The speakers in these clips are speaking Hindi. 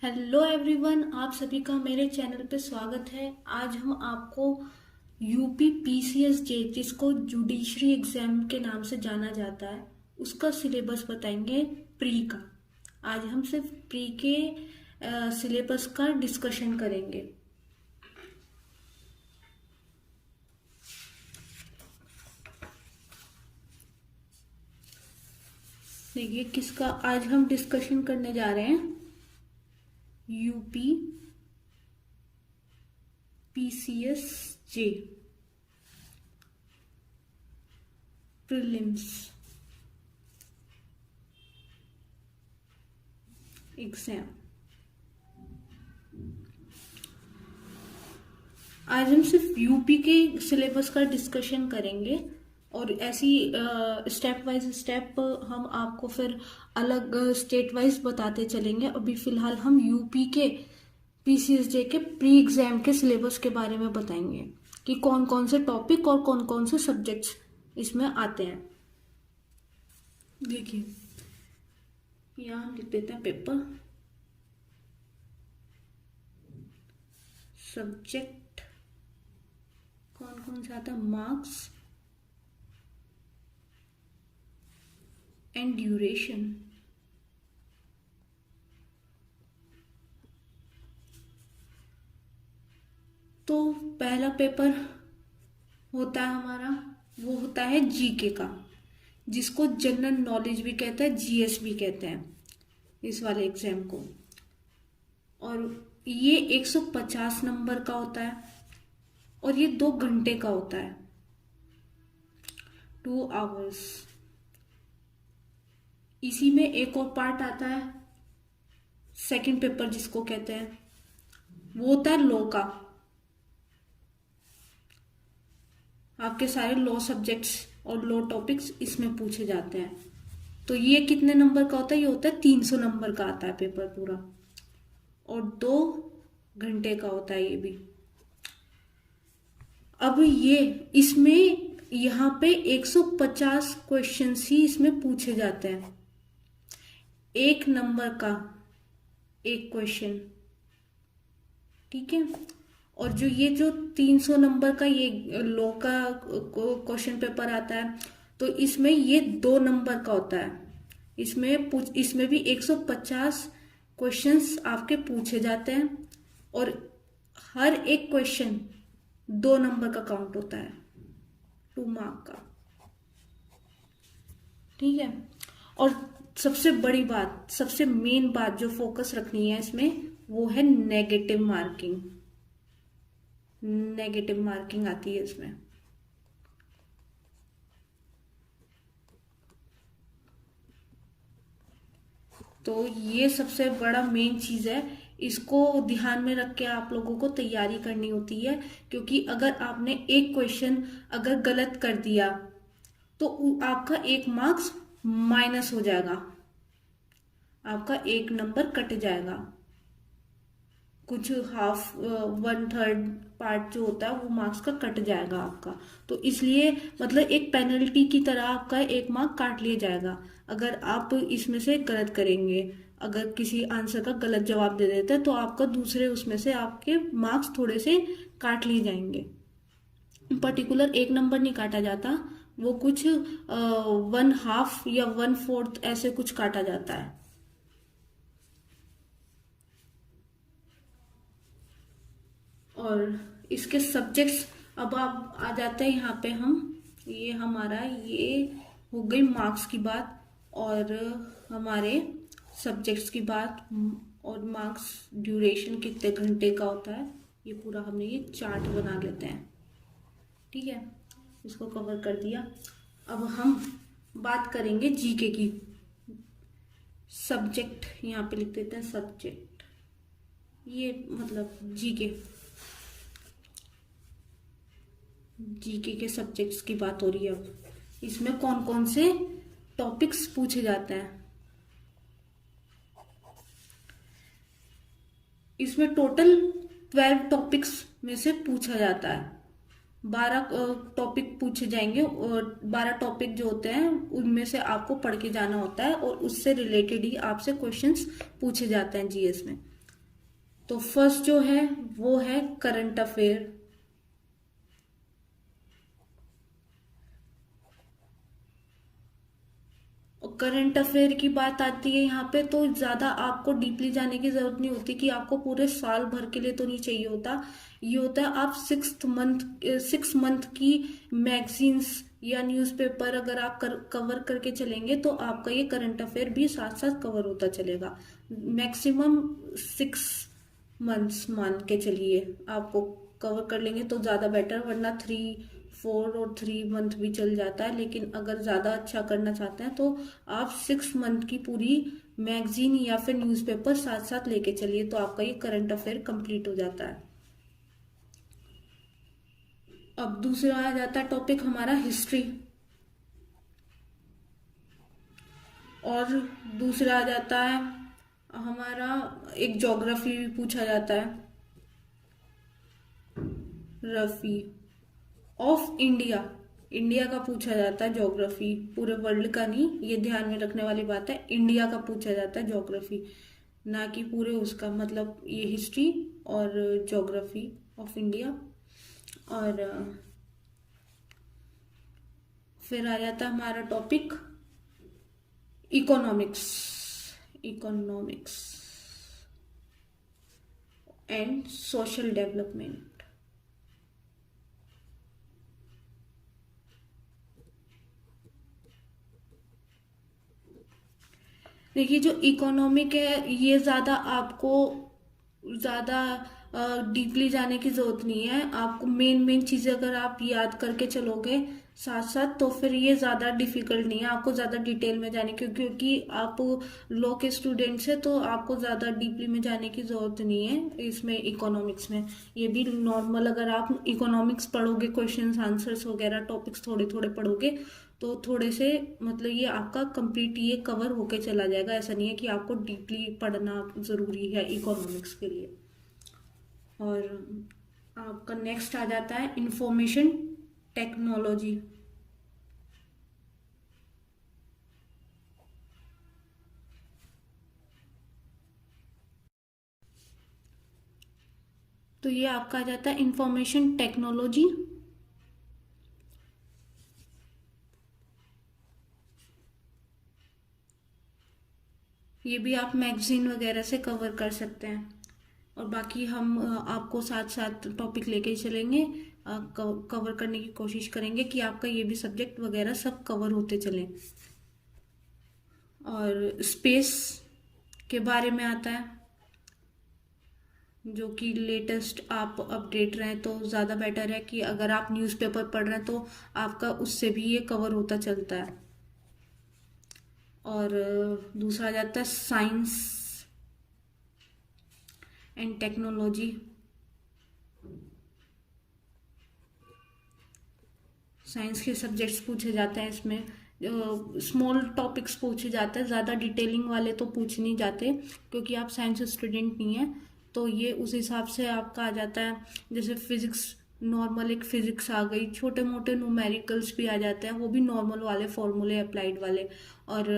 हेलो एवरीवन, आप सभी का मेरे चैनल पे स्वागत है। आज हम आपको यूपी पीसीएसजे, जिसको जुडिशरी एग्जाम के नाम से जाना जाता है, उसका सिलेबस बताएंगे। प्री का आज हम सिर्फ प्री के सिलेबस का डिस्कशन करेंगे। देखिए किसका आज हम डिस्कशन करने जा रहे हैं। UP PCSJ prelims exam. आज हम सिर्फ यूपी के सिलेबस का डिस्कशन करेंगे और ऐसी स्टेप वाइज स्टेप हम आपको फिर अलग स्टेट वाइज बताते चलेंगे। अभी फिलहाल हम यूपी के पीसीएसजे के प्री एग्जाम के सिलेबस के बारे में बताएंगे कि कौन कौन से टॉपिक और कौन कौन से सब्जेक्ट्स इसमें आते हैं। देखिए यहाँ लिख देते हैं पेपर सब्जेक्ट कौन कौन से आता है, मार्क्स एंड ड्यूरेशन। तो पहला पेपर होता है हमारा, वो होता है जीके का, जिसको जनरल नॉलेज भी कहते हैं, जीएस भी कहते हैं इस वाले एग्जाम को। और ये 150 नंबर का होता है और ये 2 घंटे का होता है, 2 आवर्स। इसी में एक और पार्ट आता है सेकंड पेपर, जिसको कहते हैं, वो होता है लॉ का। आपके सारे लॉ सब्जेक्ट्स और लॉ टॉपिक्स इसमें पूछे जाते हैं। तो ये कितने नंबर का होता है? ये होता है 300 नंबर का आता है पेपर पूरा, और 2 घंटे का होता है ये भी। अब ये इसमें यहाँ पे 150 क्वेश्चंस ही इसमें पूछे जाते हैं, 1 नंबर का 1 क्वेश्चन, ठीक है। और जो 300 नंबर का ये लॉ का क्वेश्चन पेपर आता है, तो इसमें ये 2 नंबर का होता है। इसमें भी 150 क्वेश्चंस आपके पूछे जाते हैं और हर एक क्वेश्चन 2 नंबर का काउंट होता है, 2 मार्क का, ठीक है। और सबसे बड़ी बात, सबसे मेन बात जो फोकस रखनी है इसमें, वो है नेगेटिव मार्किंग। नेगेटिव मार्किंग आती है इसमें। तो ये सबसे बड़ा मेन चीज है, इसको ध्यान में रख के आप लोगों को तैयारी करनी होती है। क्योंकि अगर आपने एक क्वेश्चन अगर गलत कर दिया तो आपका 1 मार्क्स माइनस हो जाएगा, आपका 1 नंबर कट जाएगा। कुछ हाफ 1/3 पार्ट जो होता है वो मार्क्स का कट जाएगा आपका। तो इसलिए मतलब एक पेनल्टी की तरह आपका 1 मार्क काट लिया जाएगा अगर आप इसमें से गलत करेंगे। अगर किसी आंसर का गलत जवाब दे देते हैं तो आपका दूसरे उसमें से आपके मार्क्स थोड़े से काट लिए जाएंगे। पर्टिकुलर 1 नंबर नहीं काटा जाता, वो कुछ 1/2 या 1/4 ऐसे कुछ काटा जाता है। और इसके सब्जेक्ट्स अब आप आ जाते हैं यहाँ पे हम, ये हमारा ये हो गई मार्क्स की बात और हमारे सब्जेक्ट्स की बात, और मार्क्स ड्यूरेशन कितने घंटे का होता है, ये पूरा हमने ये चार्ट बना लेते हैं, ठीक है। इसको कवर कर दिया। अब हम बात करेंगे जीके की। सब्जेक्ट यहाँ पे लिख देते हैं सब्जेक्ट, ये मतलब जीके के सब्जेक्ट्स की बात हो रही है। अब इसमें कौन कौन से टॉपिक्स पूछे जाते हैं। इसमें टोटल 12 टॉपिक्स में से पूछा जाता है। 12 टॉपिक पूछे जाएंगे और 12 टॉपिक जो होते हैं उनमें से आपको पढ़ के जाना होता है और उससे रिलेटेड ही आपसे क्वेश्चंस पूछे जाते हैं जीएस में। तो फर्स्ट जो है वो है करंट अफेयर। करंट अफेयर की बात आती है यहाँ पे, तो ज्यादा आपको डीपली जाने की जरूरत नहीं होती कि आपको पूरे साल भर के लिए तो नहीं चाहिए होता। ये होता है आप 6 मंथ की मैगजीन्स या न्यूज़पेपर अगर आप कवर करके चलेंगे तो आपका ये करंट अफेयर भी साथ साथ कवर होता चलेगा। मैक्सिमम 6 मंथ्स मान के चलिए, आपको कवर कर लेंगे तो ज़्यादा बेटर, वरना 3, 4 और 3 मंथ भी चल जाता है। लेकिन अगर ज़्यादा अच्छा करना चाहते हैं तो आप 6 मंथ की पूरी मैगजीन या फिर न्यूज़पेपर साथ साथ लेके चलिए, तो आपका ये करंट अफेयर कंप्लीट हो जाता है। अब दूसरा आ जाता है टॉपिक हमारा हिस्ट्री, और दूसरा आ जाता है हमारा एक ज्योग्राफी भी पूछा जाता है, रफी ऑफ इंडिया। इंडिया का पूछा जाता है ज्योग्राफी, पूरे वर्ल्ड का नहीं, ये ध्यान में रखने वाली बात है। इंडिया का पूछा जाता है ज्योग्राफी, ना कि पूरे उसका, मतलब ये हिस्ट्री और ज्योग्राफी ऑफ इंडिया। और फिर आ जाता है हमारा topic economics, economics and social development. देखिए जो इकोनॉमिक है ये ज़्यादा आपको ज़्यादा डीपली जाने की ज़रूरत नहीं है। आपको मेन मेन चीज़ें अगर आप याद करके चलोगे साथ साथ तो फिर ये ज़्यादा डिफिकल्ट नहीं है आपको ज़्यादा डिटेल में जाने की, क्योंकि आप लॉ के स्टूडेंट्स हैं तो आपको ज़्यादा डीपली में जाने की ज़रूरत नहीं है इसमें इकोनॉमिक्स में। ये भी नॉर्मल, अगर आप इकोनॉमिक्स पढ़ोगे, क्वेश्चंस आंसर्स वगैरह टॉपिक्स थोड़े थोड़े पढ़ोगे तो थोड़े से, मतलब ये आपका कंप्लीट ये कवर होके चला जाएगा। ऐसा नहीं है कि आपको डीपली पढ़ना ज़रूरी है इकोनॉमिक्स के लिए। और आपका नेक्स्ट आ जाता है इंफॉर्मेशन टेक्नोलॉजी। तो ये आपका आ जाता है इंफॉर्मेशन टेक्नोलॉजी। ये भी आप मैगजीन वगैरह से कवर कर सकते हैं। और बाकी हम आपको साथ साथ टॉपिक लेके ही चलेंगे, कवर करने की कोशिश करेंगे कि आपका ये भी सब्जेक्ट वगैरह सब कवर होते चलें। और स्पेस के बारे में आता है, जो कि लेटेस्ट आप अपडेट रहें तो ज़्यादा बेटर है कि अगर आप न्यूज़पेपर पढ़ रहे हैं तो आपका उससे भी ये कवर होता चलता है। और दूसरा आ जाता है साइंस एंड टेक्नोलॉजी। साइंस के सब्जेक्ट्स पूछे जाते हैं इसमें, स्मॉल टॉपिक्स पूछे जाते हैं, ज़्यादा डिटेलिंग वाले तो पूछ नहीं जाते क्योंकि आप साइंस स्टूडेंट नहीं हैं। तो ये उस हिसाब से आपका आ जाता है, जैसे फिजिक्स, नॉर्मल एक फिजिक्स आ गई, छोटे मोटे न्यूमेरिकल्स भी आ जाते हैं, वो भी नॉर्मल वाले फॉर्मूले अप्लाइड वाले। और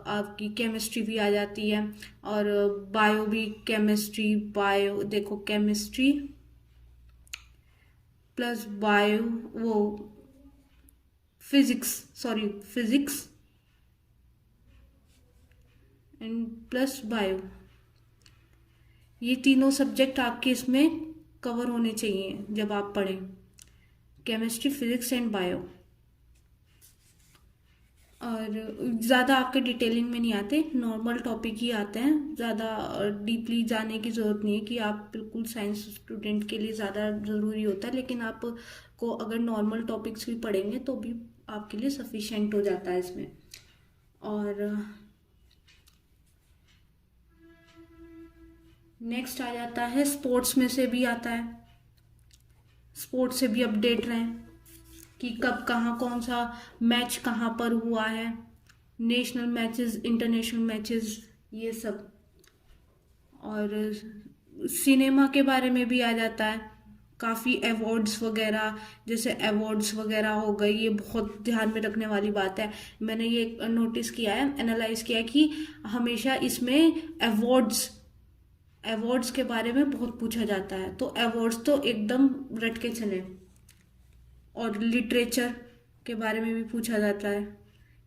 आपकी केमिस्ट्री भी आ जाती है, और बायो भी, केमिस्ट्री बायो, देखो केमिस्ट्री प्लस बायो, वो physics, sorry physics and plus bio, ये तीनों सब्जेक्ट आपके इसमें कवर होने चाहिए जब आप पढ़ें, केमिस्ट्री फिजिक्स एंड बायो। और ज़्यादा आपके डिटेलिंग में नहीं आते, नॉर्मल टॉपिक ही आते हैं, ज़्यादा डीपली जाने की ज़रूरत नहीं है कि आप बिल्कुल साइंस स्टूडेंट के लिए ज़्यादा ज़रूरी होता है। लेकिन आपको अगर नॉर्मल टॉपिक्स भी पढ़ेंगे तो भी आपके लिए सफिशेंट हो जाता है इसमें। और नेक्स्ट आ जाता है स्पोर्ट्स में से भी आता है, स्पोर्ट्स से भी अपडेट रहें कि कब कहाँ कौन सा मैच कहाँ पर हुआ है, नेशनल मैचेस, इंटरनेशनल मैचेस, ये सब। और सिनेमा के बारे में भी आ जाता है, काफ़ी अवार्ड्स वगैरह, जैसे अवार्ड्स वगैरह हो गई, ये बहुत ध्यान में रखने वाली बात है। मैंने ये नोटिस किया है, एनालाइज किया है कि हमेशा इसमें अवार्ड्स के बारे में बहुत पूछा जाता है, तो अवार्ड्स तो एकदम रट के चले। और लिटरेचर के बारे में भी पूछा जाता है,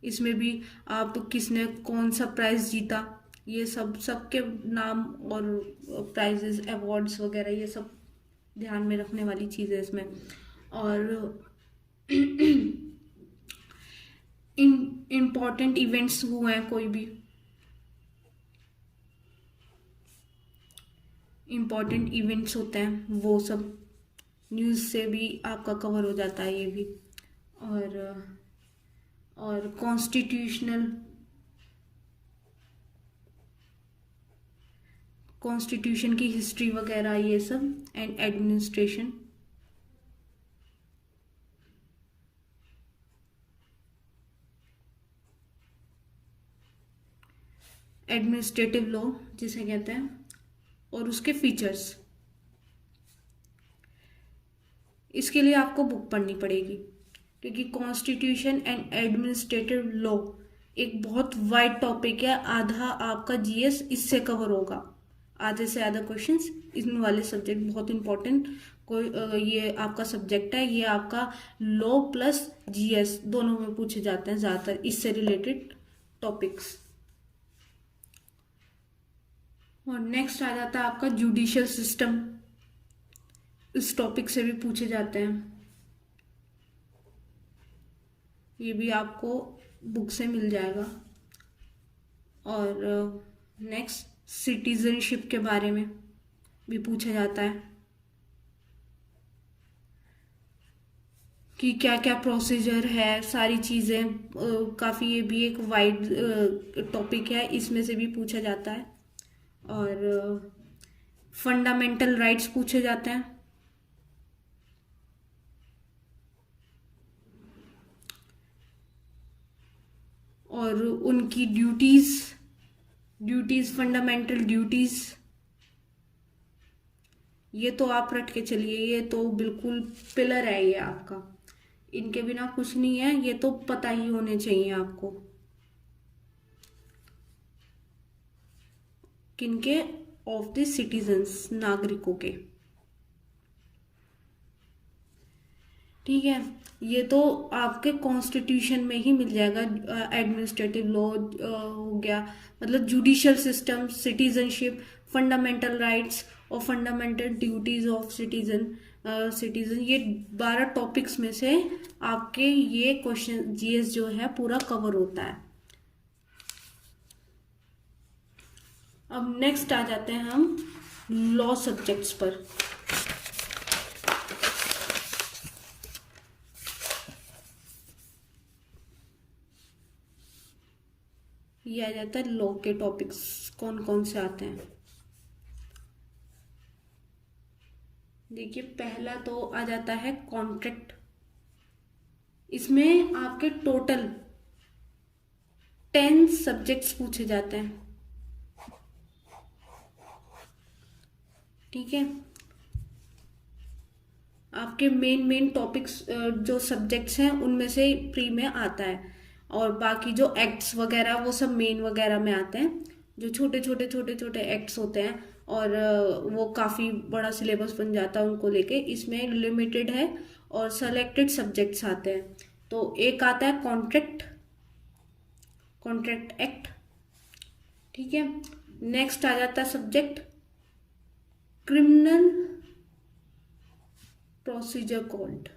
इसमें भी आप किसने कौन सा प्राइज जीता, ये सब सबके नाम और प्राइजेस अवार्ड्स वगैरह ये सब ध्यान में रखने वाली चीज़ है इसमें। और इम्पॉर्टेंट इवेंट्स हुए हैं, कोई भी इम्पॉर्टेंट इवेंट्स होते हैं वो सब न्यूज़ से भी आपका कवर हो जाता है ये भी। और कॉन्स्टिट्यूशन की हिस्ट्री वगैरह ये सब, एंड एडमिनिस्ट्रेशन। एडमिनिस्ट्रेटिव लॉ जिसे कहते हैं, और उसके फीचर्स। इसके लिए आपको बुक पढ़नी पड़ेगी, क्योंकि कॉन्स्टिट्यूशन एंड एडमिनिस्ट्रेटिव लॉ एक बहुत वाइड टॉपिक है। आधा आपका जीएस इससे कवर होगा, आधे से ज़्यादा क्वेश्चंस इन वाले सब्जेक्ट बहुत इंपॉर्टेंट। कोई ये आपका सब्जेक्ट है, ये आपका लॉ प्लस जीएस दोनों में पूछे जाते हैं ज़्यादातर इससे रिलेटेड टॉपिक्स। और नेक्स्ट आ जाता है आपका जुडिशियल सिस्टम, इस टॉपिक से भी पूछे जाते हैं, ये भी आपको बुक से मिल जाएगा। और नेक्स्ट सिटीजनशिप के बारे में भी पूछा जाता है कि क्या क्या प्रोसीजर है, सारी चीज़ें। काफ़ी ये भी एक वाइड टॉपिक है, इसमें से भी पूछा जाता है। और फंडामेंटल राइट्स पूछे जाते हैं। और उनकी ड्यूटीज फंडामेंटल ड्यूटीज, ये तो आप रट के चलिए, ये तो बिल्कुल पिलर है ये आपका, इनके बिना कुछ नहीं है, ये तो पता ही होने चाहिए आपको। किनके? ऑफ द सिटीजन्स, नागरिकों के। ठीक है, ये तो आपके कॉन्स्टिट्यूशन में ही मिल जाएगा। एडमिनिस्ट्रेटिव लॉ हो गया, मतलब judicial system, citizenship, fundamental rights और फंडामेंटल ड्यूटीज ऑफ सिटीजन, ये 12 टॉपिक्स में से आपके ये क्वेश्चन जीएस जो है पूरा कवर होता है। अब नेक्स्ट आ जाते हैं हम लॉ सब्जेक्ट्स पर। ये आ जाता है लॉ के टॉपिक्स कौन कौन से आते हैं। देखिए, पहला तो आ जाता है कॉन्ट्रैक्ट। इसमें आपके टोटल 10 सब्जेक्ट्स पूछे जाते हैं। ठीक है, आपके मेन टॉपिक्स जो सब्जेक्ट्स हैं उनमें से प्री में आता है, और बाकी जो एक्ट्स वगैरह वो सब मेन वगैरह में आते हैं। जो छोटे छोटे एक्ट्स होते हैं और वो काफ़ी बड़ा सिलेबस बन जाता है उनको लेके, इसमें लिमिटेड है और सेलेक्टेड सब्जेक्ट्स आते हैं। तो एक आता है कॉन्ट्रैक्ट एक्ट। ठीक है, नेक्स्ट आ जाता है सब्जेक्ट क्रिमिनल प्रोसीजर कोड।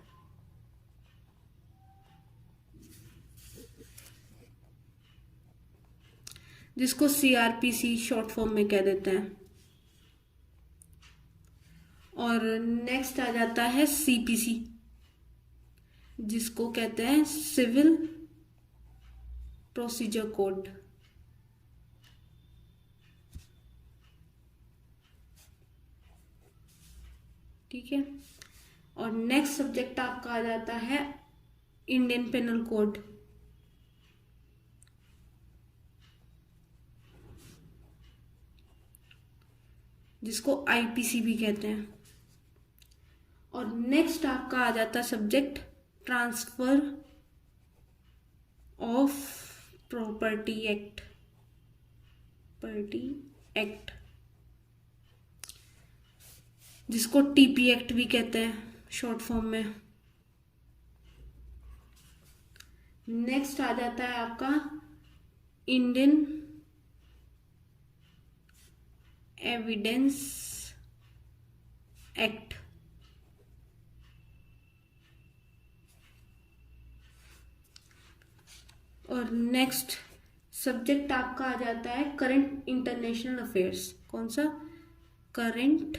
जिसको सीआरपीसी शॉर्ट फॉर्म में कह देते हैं। और नेक्स्ट आ जाता है सीपीसी, जिसको कहते हैं सिविल प्रोसीजर कोड। ठीक है, और नेक्स्ट सब्जेक्ट आपका आ जाता है इंडियन पेनल कोड, जिसको आईपीसी भी कहते हैं। और नेक्स्ट आपका आ जाता है subject transfer of property act. जिसको टीपी एक्ट भी कहते हैं शॉर्ट फॉर्म में। नेक्स्ट आ जाता है आपका इंडियन एविडेंस एक्ट। और नेक्स्ट सब्जेक्ट आपका आ जाता है करंट इंटरनेशनल अफेयर्स। कौन सा? Current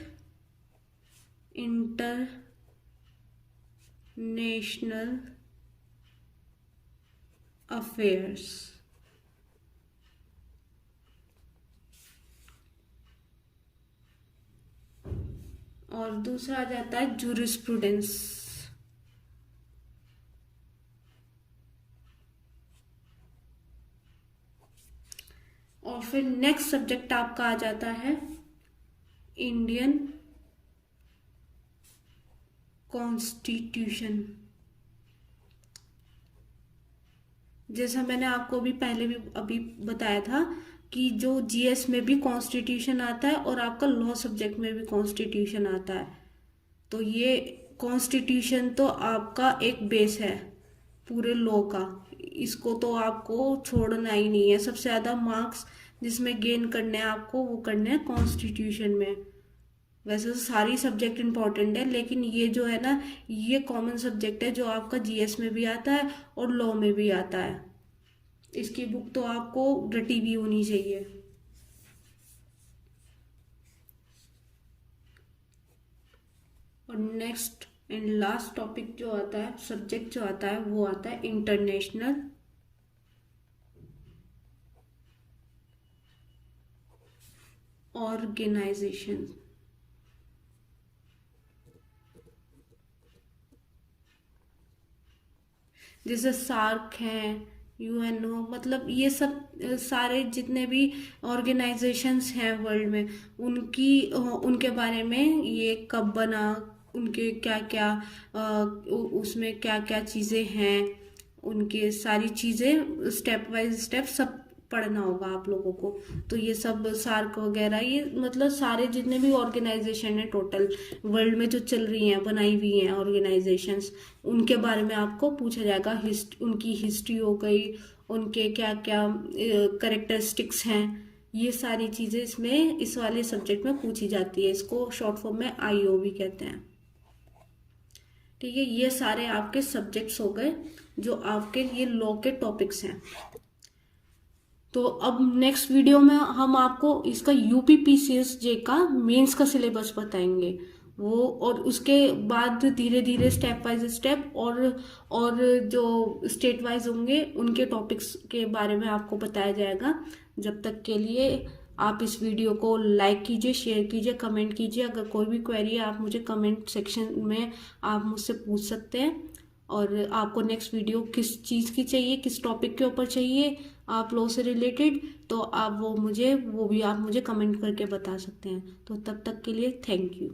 international affairs. और दूसरा आ जाता है जूरिस्प्रूडेंस। और फिर नेक्स्ट सब्जेक्ट आपका आ जाता है इंडियन कॉन्स्टिट्यूशन। जैसा मैंने आपको भी पहले भी अभी बताया था कि जो जीएस में भी कॉन्स्टिट्यूशन आता है और आपका लॉ सब्जेक्ट में भी कॉन्स्टिट्यूशन आता है। तो ये कॉन्स्टिट्यूशन तो आपका एक बेस है पूरे लॉ का, इसको तो आपको छोड़ना ही नहीं है। सबसे ज़्यादा मार्क्स जिसमें गेन करने हैं आपको वो करने हैं कॉन्स्टिट्यूशन में। वैसे तो सारी सब्जेक्ट इंपॉर्टेंट है, लेकिन ये जो है ना, ये कॉमन सब्जेक्ट है जो आपका जीएस में भी आता है और लॉ में भी आता है। इसकी बुक तो आपको रटी भी होनी चाहिए। और नेक्स्ट एंड लास्ट टॉपिक जो आता है, सब्जेक्ट जो आता है, वो आता है इंटरनेशनल ऑर्गेनाइजेशन। जैसे सार्क हैं, यूएनओ, मतलब ये सब सारे जितने भी ऑर्गेनाइजेशंस हैं वर्ल्ड में, उनके बारे में ये कब बना, उनके क्या क्या उसमें क्या क्या चीज़ें हैं, उनके सारी चीज़ें स्टेप बाय स्टेप सब पढ़ना होगा आप लोगों को। तो ये सब सार्क वगैरह, ये मतलब सारे जितने भी ऑर्गेनाइजेशन है टोटल वर्ल्ड में जो चल रही हैं, बनाई हुई हैं ऑर्गेनाइजेशंस, उनके बारे में आपको पूछा जाएगा। उनकी हिस्ट्री हो गई, उनके क्या क्या करेक्टरिस्टिक्स हैं, ये सारी चीज़ें इसमें इस वाले सब्जेक्ट में पूछी जाती है। इसको शॉर्ट फॉर्म में आईओ भी कहते हैं। ठीक है, ये सारे आपके सब्जेक्ट्स हो गए जो आपके ये लॉ के टॉपिक्स हैं। तो अब नेक्स्ट वीडियो में हम आपको इसका यूपीपीसीएसजे का मेंस का सिलेबस बताएंगे वो, और उसके बाद धीरे धीरे स्टेप वाइज स्टेप और जो स्टेट वाइज होंगे उनके टॉपिक्स के बारे में आपको बताया जाएगा। जब तक के लिए आप इस वीडियो को लाइक कीजिए, शेयर कीजिए, कमेंट कीजिए। अगर कोई भी क्वेरी है आप मुझे कमेंट सेक्शन में आप मुझसे पूछ सकते हैं। और आपको नेक्स्ट वीडियो किस चीज़ की चाहिए, किस टॉपिक के ऊपर चाहिए आप लॉ से रिलेटेड, तो आप वो भी आप मुझे कमेंट करके बता सकते हैं। तो तब तक के लिए थैंक यू।